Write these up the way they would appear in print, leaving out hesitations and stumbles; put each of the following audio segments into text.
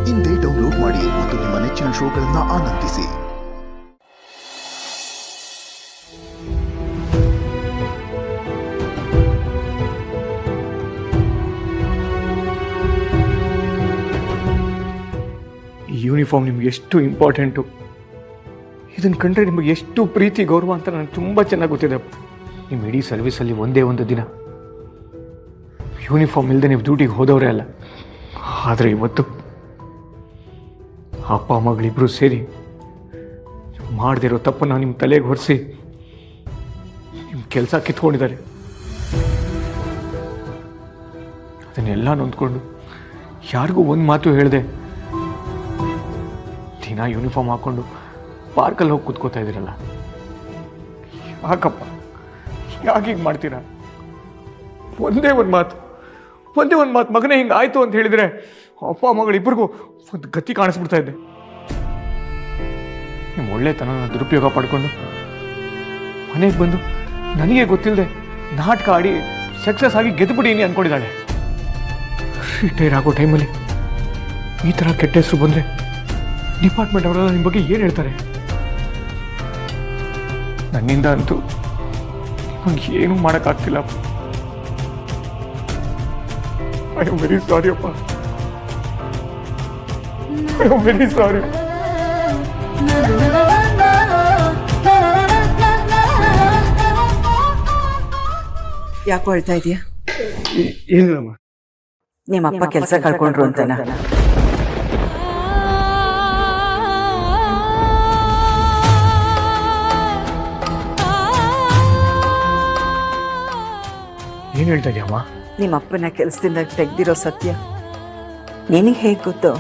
ಇಂದೇ ಡೌನ್ಲೋಡ್ ಮಾಡಿ ಮತ್ತು ನಿಮ್ಮ ನೆಚ್ಚಿನ ಶೋಗಳನ್ನು ಆನಂದಿಸಿ. ಈ ಯೂನಿಫಾರ್ಮ್ ನಿಮ್ಗೆ ಎಷ್ಟು ಇಂಪಾರ್ಟೆಂಟು, ಇದನ್ನು ಕಂಡ್ರೆ ನಿಮಗೆ ಎಷ್ಟು ಪ್ರೀತಿ ಗೌರವ ಅಂತ ನನಗೆ ತುಂಬ ಚೆನ್ನಾಗಿ ಗೊತ್ತಿದೆ. ನಿಮ್ಮ ಇಡೀ ಸರ್ವಿಸಲ್ಲಿ ಒಂದೇ ಒಂದು ದಿನ ಯೂನಿಫಾರ್ಮ್ ಇಲ್ಲದೆ ನೀವು ಡ್ಯೂಟಿಗೆ ಹೋದವರೇ ಅಲ್ಲ. ಆದರೆ ಇವತ್ತು ಅಪ್ಪ ಮಗಳಿಬ್ಬರು ಸೇರಿ ಮಾಡದಿರೋ ತಪ್ಪನ್ನು ನಿಮ್ಮ ತಲೆಗೆ ಹೊರಿಸಿ ನಿಮ್ಮ ಕೆಲಸ ಕಿತ್ಕೊಂಡಿದ್ದಾರೆ. ಅದನ್ನೆಲ್ಲ ನೊಂದ್ಕೊಂಡು ಯಾರಿಗೂ ಒಂದು ಮಾತು ಹೇಳಿದೆ ದಿನ ಯೂನಿಫಾರ್ಮ್ ಹಾಕ್ಕೊಂಡು ಪಾರ್ಕಲ್ಲಿ ಹೋಗಿ ಕೂತ್ಕೋತಾ ಇದ್ದೀರಲ್ಲ, ಯಾಕಪ್ಪ ಯಾಕೆ ಹೀಗೆ ಮಾಡ್ತೀರಾ? ಒಂದೇ ಒಂದು ಮಾತು ಮಗನೇ ಹಿಂಗೆ ಆಯಿತು ಅಂತ ಹೇಳಿದರೆ ಅಪ್ಪ ಮಗಳಿಬ್ಬರಿಗೂ ಒಂದು ಗತಿ ಕಾಣಿಸ್ಬಿಡ್ತಾ ಇದ್ದೆ. ನಿಮ್ಮ ಒಳ್ಳೆತನ ದುರುಪಯೋಗ ಪಡ್ಕೊಂಡು ಮನೆಗೆ ಬಂದು ನನಗೆ ಗೊತ್ತಿಲ್ಲದೆ ನಾಟಕ ಆಡಿ ಸಕ್ಸಸ್ ಆಗಿ ಗೆದ್ದುಬಿಡೀನಿ ಅಂದ್ಕೊಂಡಿದ್ದಾಳೆ. ರಿಟೈರ್ ಆಗೋ ಟೈಮಲ್ಲಿ ಈ ಥರ ಕೆಟ್ಟ ಹೆಸರು ಬಂದರೆ ಡಿಪಾರ್ಟ್ಮೆಂಟ್ ಅವರೆಲ್ಲ ನಿಮ್ಮ ಬಗ್ಗೆ ಏನು ಹೇಳ್ತಾರೆ? ನನ್ನಿಂದ ಅಂತೂ ನಿಮಗೆ ಏನೂ ಮಾಡೋಕ್ಕಾಗ್ತಿಲ್ಲ. ಐ ಆಮ್ ವೆರಿ ಸಾರಿ ಅಪ್ಪ, ಐ ಆಮ್ ವೆರಿ ಸಾರಿ. ಯಾಕೋ ಹೇಳ್ತಾ ಇದೀಯಾ? ಏನಿಲ್ಲಮ್ಮ, ನಿಮ್ಮಪ್ಪ ಕೆಲಸ ಕಳ್ಕೊಂಡ್ರು ಅಂತನಾ? ಏನು ಹೇಳ್ತಾ ಇದೆಯಮ್ಮ? ನಿಮ್ಮಪ್ಪನ ಕೆಲಸದಿಂದ ತೆಗ್ದಿರೋ ಸತ್ಯ ನಿನಗೆ ಹೇಗೆ ಗೊತ್ತು?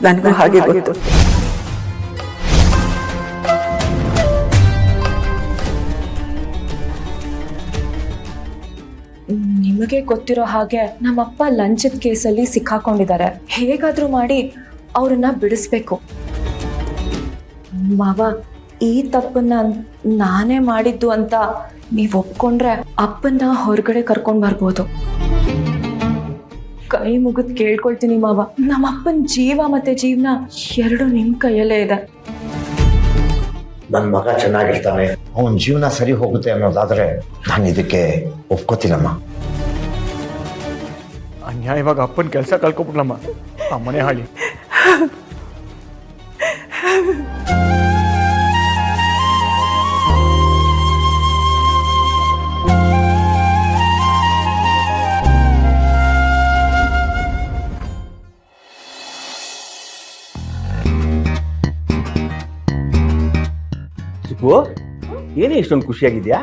ನನಗೂ ಹಾಗೆ ಗೊತ್ತು. ನಿಮಗೆ ಗೊತ್ತಿರೋ ಹಾಗೆ ನಮ್ಮಪ್ಪ ಲಂಚದ ಕೇಸಲ್ಲಿ ಸಿಕ್ಕಾಕೊಂಡಿದ್ದಾರೆ. ಹೇಗಾದ್ರೂ ಮಾಡಿ ಅವ್ರನ್ನ ಬಿಡಿಸ್ಬೇಕು. ಮಾವ, ಈ ತಪ್ಪನ್ನ ನಾನೇ ಮಾಡಿದ್ದು ಅಂತ ನೀವು ಒಪ್ಕೊಂಡ್ರೆ ಅಪ್ಪನ್ನ ಹೊರಗಡೆ ಕರ್ಕೊಂಡ್ ಬರ್ಬೋದು. ಕೈ ಮುಗಿದ್ ಕೇಳ್ಕೊಳ್ತೀನಿ ಮಾವ, ನಮ್ಮಪ್ಪನ ಜೀವ ಮತ್ತೆ ಜೀವನ ಎರಡು ನಿಮ್ ಕೈಯಲ್ಲೇ ಇದೆ. ನನ್ನ ಮಗ ಚೆನ್ನಾಗಿರ್ತಾನೆ, ಅವನ ಜೀವನ ಸರಿ ಹೋಗುತ್ತೆ ಅನ್ನೋದಾದ್ರೆ ನಾನು ಇದಕ್ಕೆ ಒಪ್ಕೋತೀನಮ್ಮ. ಅನ್ಯಾಯವಾಗ ಅಪ್ಪನ ಕೆಲಸ ಕಳ್ಕೊಬಿಟ್ಲಮ್ಮ ಆ ಮನೆ ಹಾಳಿ. ಏನೇ ಇಷ್ಟೊಂದು ಖುಷಿಯಾಗಿದ್ಯಾ?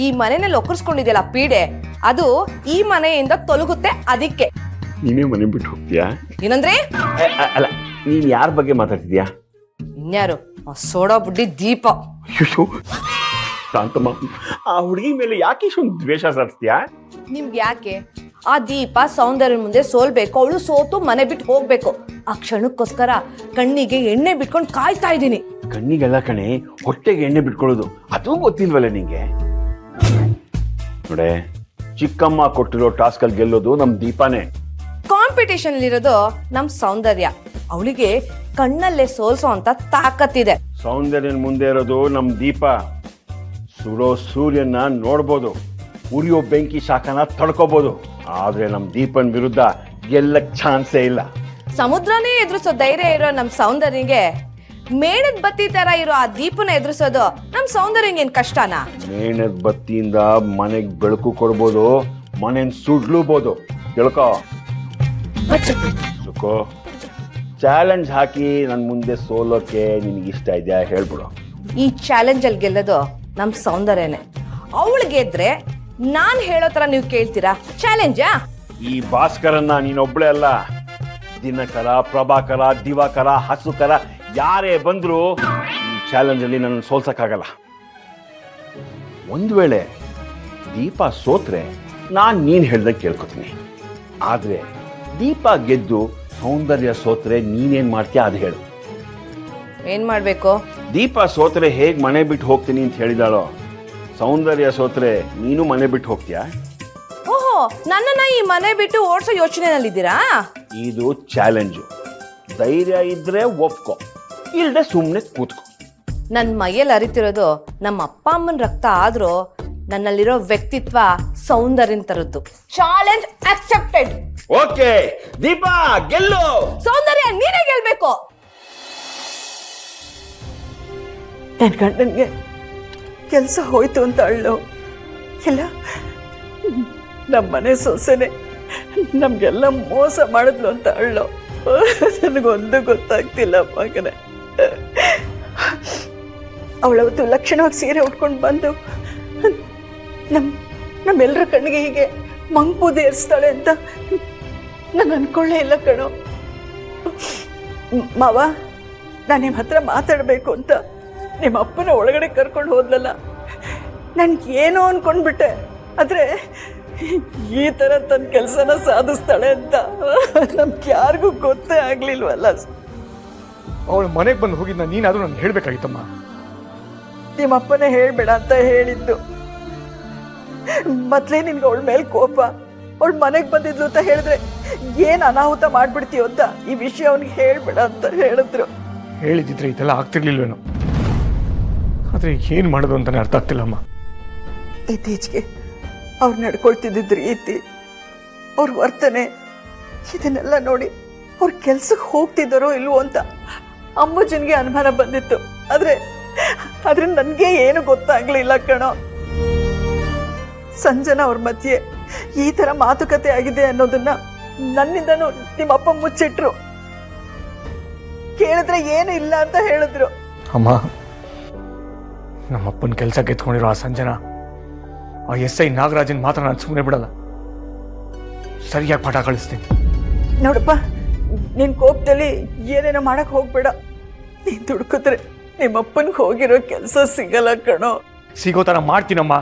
ಈ ಮನೆಯಲ್ಲಿ ಒಕ್ಕರ್ಸ್ಕೊಂಡಿದ್ಯಲ್ಲ ಪೀಡೆ, ಅದು ಈ ಮನೆಯಿಂದ ತೊಲಗುತ್ತೆ. ಅದಕ್ಕೆ ನೀನೇ ಮನೆ ಬಿಟ್ಟು ಹೋಗ್ತೀಯಾ? ಏನಂದ್ರೆ? ಅಲ್ಲ, ನೀನ್ ಯಾರ ಬಗ್ಗೆ ಮಾತಾಡ್ತಿದ್ಯಾ? ಇನ್ಯಾರು? ಸೋಡಾ ಬುಡ್ಡಿ ದೀಪ. ಶಾಂತಮ್ಮ, ಆ ಹುಡುಗಿ ಮೇಲೆ ಯಾಕೆ ಇಷ್ಟೊಂದು ದ್ವೇಷ ಸಾರಿಸ್ತೀಯಾ? ನಿಮ್ಗೆ ಯಾಕೆ? ಆ ದೀಪ ಸೌಂದರ್ಯ ಮುಂದೆ ಸೋಲ್ಬೇಕು, ಅವಳು ಸೋತು ಮನೆ ಬಿಟ್ಟು ಹೋಗ್ಬೇಕು. ಆ ಕ್ಷಣಕ್ಕೋಸ್ಕರ ಕಣ್ಣಿಗೆ ಎಣ್ಣೆ ಬಿಟ್ಕೊಂಡು ಕಾಯ್ತಾ ಇದ್ದೀನಿ. ಕಣ್ಣಿಗೆಲ್ಲ ಕಣೆ, ಹೊಟ್ಟೆಗೆ ಎಣ್ಣೆ ಬಿಟ್ಕೊಳ್ಳೋದು ಅದು ಗೊತ್ತಿಲ್ವಲ್ಲ ನಿಂಗೆ? ನೋಡೆ, ಚಿಕ್ಕಮ್ಮ ಕೊಟ್ಟಿರೋ ಟಾಸ್ಕ್ ಅಲ್ಲಿ ಗೆಲ್ಲೋದು ನಮ್ ದೀಪಾನೇ. ಕಾಂಪಿಟೇಷನ್ ಇರೋದು ನಮ್ ಸೌಂದರ್ಯ. ಅವಳಿಗೆ ಕಣ್ಣಲ್ಲೇ ಸೋಲ್ಸೋ ಅಂತ ತಾಕತ್ತಿದೆ. ಸೌಂದರ್ಯನ ಮುಂದೆ ಇರೋದು ನಮ್ ದೀಪ. ಸುಡೋ ಸೂರ್ಯನ ನೋಡ್ಬೋದು, ಉರಿಯೋ ಬೆಂಕಿ ಶಾಖನ ತಡ್ಕೋಬಹುದು, ಆದ್ರೆ ನಮ್ ದೀಪನ್ ವಿರುದ್ಧ ಗೆಲ್ಲಕ್ ಚಾನ್ಸೇ ಇಲ್ಲ. ಸಮುದ್ರನೇ ಎದುರಿಸೋ ಧೈರ್ಯ ಇರೋ ನಮ್ ಸೌಂದರ್ಯಗೆ ಮೇಣದ ಬತ್ತಿ ತರ ಇರೋ ಆ ದೀಪನ ಎದುರಿಸೋದು ನಮ್ ಸೌಂದರ್ಯಂಗೆ ಏನ್ ಕಷ್ಟನಾ? ಮೇಣದ ಬತ್ತಿಯಿಂದ ಮನೆಗ್ ಬೆಳಕು ಕೊಡ್ಬೋದು, ಮನೆನ್ ಸುಡ್ಲೂಬಹುದು. ತಿಳ್ಕೋ. ಚಾಲೆಂಜ್ ಹಾಕಿ ನನ್ ಮುಂದೆ ಸೋಲೋಕೆ ನಿನ್ಗೆ ಇಷ್ಟ ಇದೆಯಾ ಹೇಳ್ಬಿಡು. ಈ ಚಾಲೆಂಜ್ ಅಲ್ಲಿ ಗೆಲ್ಲೋದು ನಮ್ ಸೌಂದರ್ಯನೇ. ಅವಳು ಗೆದ್ರೆ ನಾನ್ ಹೇಳೋ ತರ ನೀವು ಕೇಳ್ತೀರಾ? ಚಾಲೆಂಜಾ? ಈ ಭಾಸ್ಕರನ್ನ ನೀನೊಬ್ಳೆ ಅಲ್ಲ, ದಿನಕರ, ಪ್ರಭಾಕರ, ದಿವಾಕರ, ಹಸುಕರ ಯಾರೇ ಬಂದ್ರು ಈ ಚಾಲೆಂಜ್ ಅಲ್ಲಿ ನನ್ನ ಸೋಲ್ಸಕ್ಕಾಗಲ್ಲ. ಒಂದ್ ವೇಳೆ ದೀಪ ಸೋತ್ರೆ ನಾನ್ ನೀನ್ ಹೇಳ್ದಂಗೆ ಕೇಳ್ಕೊತೀನಿ. ಆದ್ರೆ ದೀಪ ಗೆದ್ದು ಸೌಂದರ್ಯ ಸೋತ್ರೆ ನೀನೇನ್ ಮಾಡ್ತೀಯ ಅದು ಹೇಳು. ಏನ್ ಮಾಡ್ಬೇಕು? ದೀಪ ಸೋತ್ರೆ ಹೇಗ್ ಮನೆ ಬಿಟ್ಟು ಹೋಗ್ತೀನಿ ಅಂತ ಹೇಳಿದಾಳೋ, ಸೌಂದರ್ಯ ಸೋತ್ರೆ ನೀನು ಮನೆ ಬಿಟ್ಟು ಹೋಗ್ತೀಯಾ? ಓಹೋ, ನನ್ನನ್ನ ಈ ಮನೆ ಬಿಟ್ಟು ಓಡಿಸೋ ಯೋಚನೆನಲ್ಲಿದ್ದೀರಾ? ಇದು ಚಾಲೆಂಜು. ಧೈರ್ಯ ಇದ್ರೆ ಒಪ್ಕೊ, ಇಲ್ದೆ ಸುಮ್ಮನೆ ಕೂತ್ಕೊ. ನನ್ನ ಮೈಯಲ್ಲಿ ಅರಿತಿರೋದು ನಮ್ಮ ಅಪ್ಪ ಅಮ್ಮನ ರಕ್ತ ಆದ್ರೂ ನನ್ನಲ್ಲಿರೋ ವ್ಯಕ್ತಿತ್ವ ಸೌಂದರ್ಯನ ತರದ್ದು. Challenge accepted. ಓಕೆ ದೀಪಾ, ಗೆಲ್ಲು. ಸೌಂದರ್ಯ ನೀನೇ ಗೆಲ್ಬೇಕು. ನನ್ನ ಗಂಡನಿಗೆ ಕೆಲಸ ಹೋಯ್ತು ಅಂತ ಅಳ್ಳು. ಇಲ್ಲ, ನಮ್ಮನೆ ಸೊಸೆನೆ ನಮ್ಗೆಲ್ಲ ಮೋಸ ಮಾಡಿದ್ಲು ಅಂತ ಅಳ್ಳು. ನನಗೊಂದು ಗೊತ್ತಾಗ್ತಿಲ್ಲ ಮಗನೇ. ಅವಳವತ್ತು ಲಕ್ಷಣವಾಗಿ ಸೀರೆ ಉಟ್ಕೊಂಡು ಬಂದು ನಮ್ಮೆಲ್ಲರ ಕಣ್ಣಿಗೆ ಹೀಗೆ ಮಂಗ್ಪೂದೆ ಏರಿಸ್ತಾಳೆ ಅಂತ ನಾನು ಅನ್ಕೊಳ್ಳೇ ಇಲ್ಲ ಕಣೋ. ಮಾವ, ನಾನು ನಿಮ್ಮ ಹತ್ರ ಮಾತಾಡಬೇಕು ಅಂತ ನಿಮ್ಮ ಅಪ್ಪನ ಒಳಗಡೆ ಕರ್ಕೊಂಡು ಹೋದ್ಲಲ್ಲ, ನನ್ಗೇನೋ ಅನ್ಕೊಂಡ್ಬಿಟ್ಟೆ. ಆದರೆ ಈ ಥರ ತನ್ನ ಕೆಲಸನ ಸಾಧಿಸ್ತಾಳೆ ಅಂತ ನಮ್ಗೆ ಯಾರಿಗೂ ಗೊತ್ತೇ ಆಗ್ಲಿಲ್ವಲ್ಲ. ಅವಳು ಮನೆಗೆ ಬಂದು ಹೋಗಿದ್ನ ನೀನಾದರೂ ನನಗೆ ಹೇಳಬೇಕಾಗಿತ್ತಮ್ಮ. ನಿಮ್ಮ ಅಪ್ಪನೇ ಹೇಳ್ಬೇಡ ಅಂತ ಹೇಳಿದ್ದು. ಮೊದಲೇ ನಿನ್ಗೆ ಅವಳ ಮೇಲೆ ಕೋಪ. ಅವಳು ಮನೆಗೆ ಬಂದಿದ್ಲು ಅಂತ ಹೇಳಿದ್ರೆ ಏನು ಅನಾಹುತ ಮಾಡ್ಬಿಡ್ತೀಯೋ ಅಂತ ಈ ವಿಷಯ ಅವನಿಗೆ ಹೇಳ್ಬೇಡ ಅಂತ ಹೇಳಿದ್ರು. ಹೇಳಿದಿದ್ರೆ ಇದೆಲ್ಲ ಆಗ್ತಿರ್ಲಿಲ್ವೇನೋ. ಆದರೆ ಏನು ಮಾಡೋದು ಅಂತಾನೆ ಅರ್ಥ ಆಗ್ತಿಲ್ಲಮ್ಮ. ಇತ್ತೀಚೆಗೆ ಅವ್ರು ನಡ್ಕೊಳ್ತಿದ್ದ ರೀತಿ, ಅವ್ರ ವರ್ತನೆ, ಇದನ್ನೆಲ್ಲ ನೋಡಿ ಅವ್ರ ಕೆಲ್ಸಕ್ಕೆ ಹೋಗ್ತಿದ್ದಾರೋ ಇಲ್ವೋ ಅಂತ ಅಮ್ಮಜ್ಜನಿಗೆ ಅನುಮಾನ ಬಂದಿತ್ತು. ಆದ್ರೆ ನನಗೆ ಏನು ಗೊತ್ತಾಗ್ಲಿಲ್ಲ ಕಣೋ. ಸಂಜನಾ ಅವ್ರ ಮಧ್ಯೆ ಈ ಥರ ಮಾತುಕತೆ ಆಗಿದೆ ಅನ್ನೋದನ್ನ ನನ್ನಿಂದನೂ ನಿಮ್ಮಪ್ಪ ಮುಚ್ಚಿಟ್ರು. ಕೇಳಿದ್ರೆ ಏನು ಇಲ್ಲ ಅಂತ ಹೇಳಿದ್ರು. ಅಮ್ಮ, ನಮ್ಮಪ್ಪನ ಕೆಲಸ ಗೆತ್ಕೊಂಡಿರೋ ಆ ಸಂಜನಾ, ಆ SI ನಾಗರಾಜನ್ ಮಾತ್ರ ನಾನು ಸುಮ್ಮನೆ ಬಿಡಲ್ಲ. ಸರಿಯಾಗಿ ಪಾಠ ಕಳಿಸ್ತೀನಿ. ನೋಡಪ್ಪ, ನಿನ್ ಕೋಪದಲ್ಲಿ ಏನೇನೋ ಮಾಡಕ್ ಹೋಗ್ಬೇಡ. ನೀನ್ ದುಡ್ಕಿದ್ರೆ ನಿಮ್ಮಪ್ಪನಿಗೆ ಹೋಗಿರೋ ಕೆಲಸ ಸಿಗಲ್ಲ ಕಣೋ. ಸಿಗೋ ಥರ ಮಾಡ್ತೀನಮ್ಮ.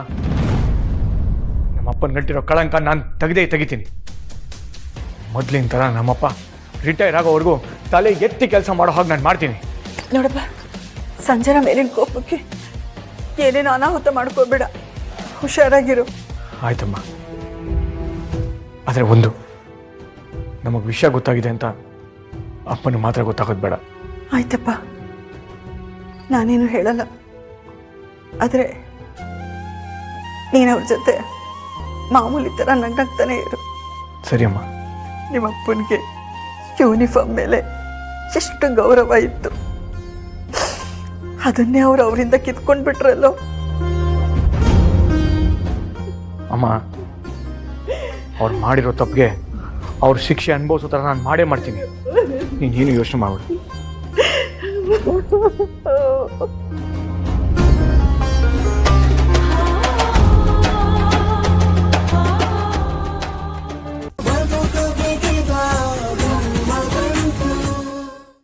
ನಮ್ಮಪ್ಪನ ಗಂಟಿರೋ ಕಳಂಕ ನಾನು ತೆಗಿತೀನಿ. ಮೊದಲಿನ ಥರ ನಮ್ಮಪ್ಪ ರಿಟೈರ್ ಆಗೋವರೆಗೂ ತಲೆ ಎತ್ತಿ ಕೆಲಸ ಮಾಡೋ ಹಾಗೆ ನಾನು ಮಾಡ್ತೀನಿ. ನೋಡಪ್ಪ, ಸಂಜನಾ ಮೇಲಿನ ಕೋಪಕ್ಕೆ ಏನೇನು ಅನಾಹುತ ಮಾಡ್ಕೋಬೇಡ. ಹುಷಾರಾಗಿರು. ಆಯ್ತಮ್ಮ. ಆದರೆ ಒಂದು, ನಮಗೆ ವಿಷಯ ಗೊತ್ತಾಗಿದೆ ಅಂತ ಅಪ್ಪನಿಗೆ ಮಾತ್ರ ಗೊತ್ತಾಗೋದು ಬೇಡ. ಆಯ್ತಪ್ಪ, ನಾನೇನು ಹೇಳಲ್ಲ. ಆದರೆ ನೀನು ಅವ್ರ ಜೊತೆ ಮಾಮೂಲಿ ಥರ ನಗ್ನಾಗ್ತಾನೆ ಇರು. ಸರಿ ಅಮ್ಮ. ನಿಮ್ಮಪ್ಪನಿಗೆ ಯೂನಿಫಾರ್ಮ್ ಮೇಲೆ ಎಷ್ಟು ಗೌರವ ಇತ್ತು, ಅದನ್ನೇ ಅವರಿಂದ ಕಿತ್ಕೊಂಡು ಬಿಟ್ರಲ್ಲೋ. ಅಮ್ಮ, ಅವ್ರು ಮಾಡಿರೋ ತಪ್ಪಿಗೆ ಅವ್ರ ಶಿಕ್ಷೆ ಅನುಭವಿಸೋ ಥರ ನಾನು ಮಾಡೇ ಮಾಡ್ತೀನಿ. ನೀನೇನು ಯೋಚನೆ ಮಾಡ್ಬಿಡು.